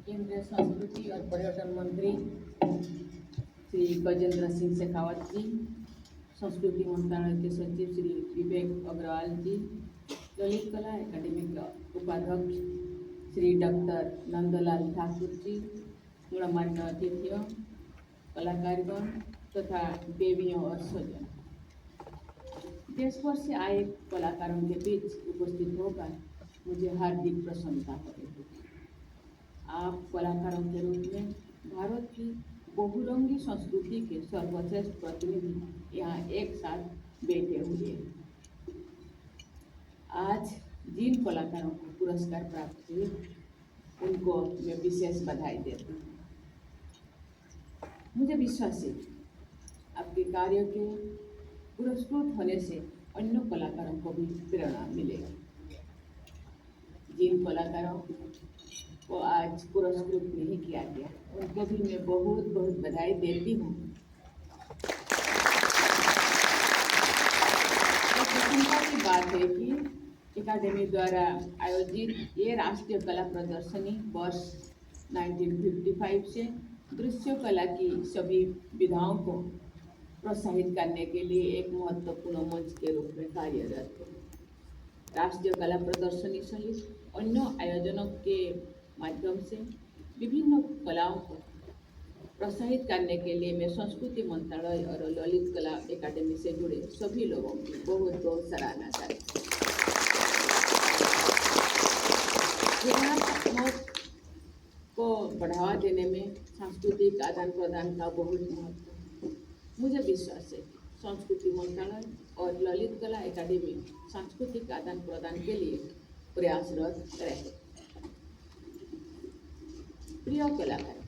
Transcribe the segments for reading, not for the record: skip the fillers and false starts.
केंद्रीय संस्कृति और पर्यटन मंत्री श्री गजेंद्र सिंह शेखावत जी, संस्कृति मंत्रालय के सचिव श्री विवेक अग्रवाल जी, ललित कला एकेडमी के उपाध्यक्ष श्री डॉक्टर नंदलाल ठाकुर जी, गणमान्य अतिथियों, कलाकारगण तथा देवियों और स्वजन, देश भर से आए कलाकारों के बीच उपस्थित होकर मुझे हार्दिक प्रसन्नता हो रही है। आप कलाकारों के रूप में भारत की बहुरंगी संस्कृति के सर्वश्रेष्ठ प्रतिनिधि यहाँ एक साथ बैठे हुए हैं। आज जिन कलाकारों को पुरस्कार प्राप्त हुए उनको मैं विशेष बधाई देती हूँ। मुझे विश्वास है आपके कार्य के पुरस्कृत होने से अन्य कलाकारों को भी प्रेरणा मिलेगी। जिन कलाकारों को आज पुरस्कृत नहीं किया गया उनको भी मैं बहुत बहुत बधाई देती हूँ। चिंता की बात है कि एकेडमी द्वारा आयोजित ये राष्ट्रीय कला प्रदर्शनी वर्ष 1955 से दृश्य कला की सभी विधाओं को प्रोत्साहित करने के लिए एक महत्वपूर्ण मंच के रूप में कार्यरत है। राष्ट्रीय कला प्रदर्शनी सहित अन्य आयोजनों के माध्यम से विभिन्न कलाओं को प्रोत्साहित करने के लिए मैं संस्कृति मंत्रालय और ललित कला एकेडमी से जुड़े सभी लोगों की बहुत बहुत सराहना करती हूँ। को बढ़ावा देने में सांस्कृतिक आदान प्रदान का बहुत महत्व है। मुझे विश्वास है कि संस्कृति मंत्रालय और ललित कला एकेडमी सांस्कृतिक आदान प्रदान के लिए प्रयासरत रहे। प्रिय कलाकार,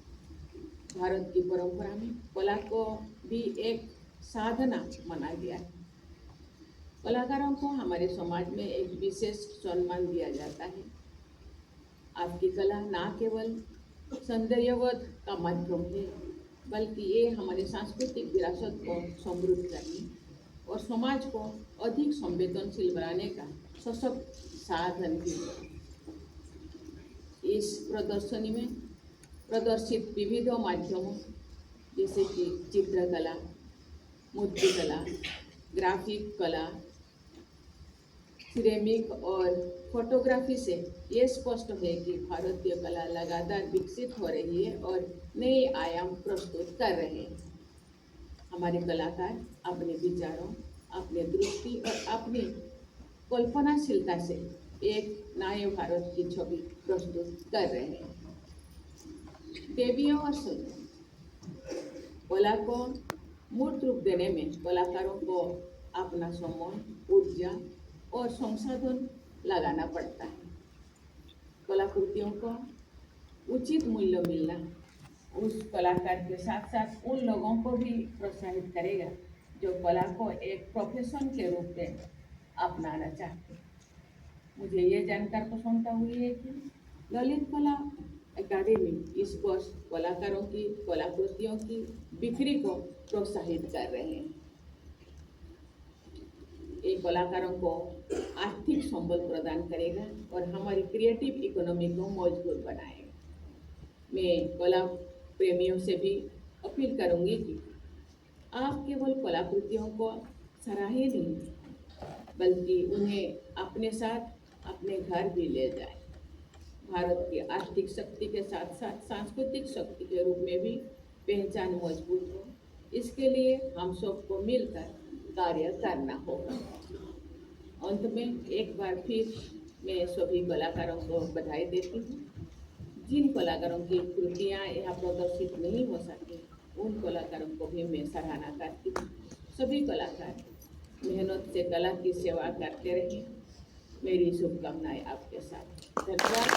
भारत की परंपरा में कला को भी एक साधना माना गया है। कलाकारों को हमारे समाज में एक विशेष सम्मान दिया जाता है। आपकी कला न केवल सौंदर्यवध का माध्यम है, बल्कि ये हमारी सांस्कृतिक विरासत को समृद्ध करने और समाज को अधिक संवेदनशील बनाने का सशक्त साधन भी है। इस प्रदर्शनी में प्रदर्शित विविध माध्यमों जैसे कि चित्रकला, मूर्तिकला, ग्राफिक कला, सिरेमिक और फोटोग्राफी से ये स्पष्ट है कि भारतीय कला लगातार विकसित हो रही है और नए आयाम प्रस्तुत कर रहे हैं। हमारे कलाकार अपने विचारों, अपने दृष्टि और अपनी कल्पनाशीलता से एक नए भारत की छवि प्रस्तुत कर रहे हैं। देवियों और स्वजन, कला को मूर्त रूप देने में कलाकारों को अपना समय, ऊर्जा और संसाधन लगाना पड़ता है। कलाकृतियों को उचित मूल्य मिलना उस कलाकार के साथ साथ उन लोगों को भी प्रोत्साहित करेगा जो कला को एक प्रोफेशन के रूप में अपनाना चाहते हैं। मुझे ये जानकर प्रसन्नता हुई है कि ललित कला एकेडमी इस वर्ष कलाकारों की कलाकृतियों की बिक्री को प्रोत्साहित कर रहे हैं। ये कलाकारों को आर्थिक संबल प्रदान करेगा और हमारी क्रिएटिव इकोनॉमी को मजबूत बनाएगा। मैं कला प्रेमियों से भी अपील करूंगी कि आप केवल कलाकृतियों को सराहें नहीं, बल्कि उन्हें अपने साथ अपने घर भी ले जाएं। भारत की आर्थिक शक्ति के साथ साथ सांस्कृतिक शक्ति के रूप में भी पहचान मजबूत हो, इसके लिए हम सबको मिलकर कार्य करना होगा। अंत में एक बार फिर मैं सभी कलाकारों को बधाई देती हूँ। जिन कलाकारों की कृतियाँ यहाँ प्रदर्शित नहीं हो सकती उन कलाकारों को भी मैं सराहना करती हूँ। सभी कलाकार मेहनत से कला की सेवा करते रहें। मेरी शुभकामनाएं आपके साथ। धन्यवाद।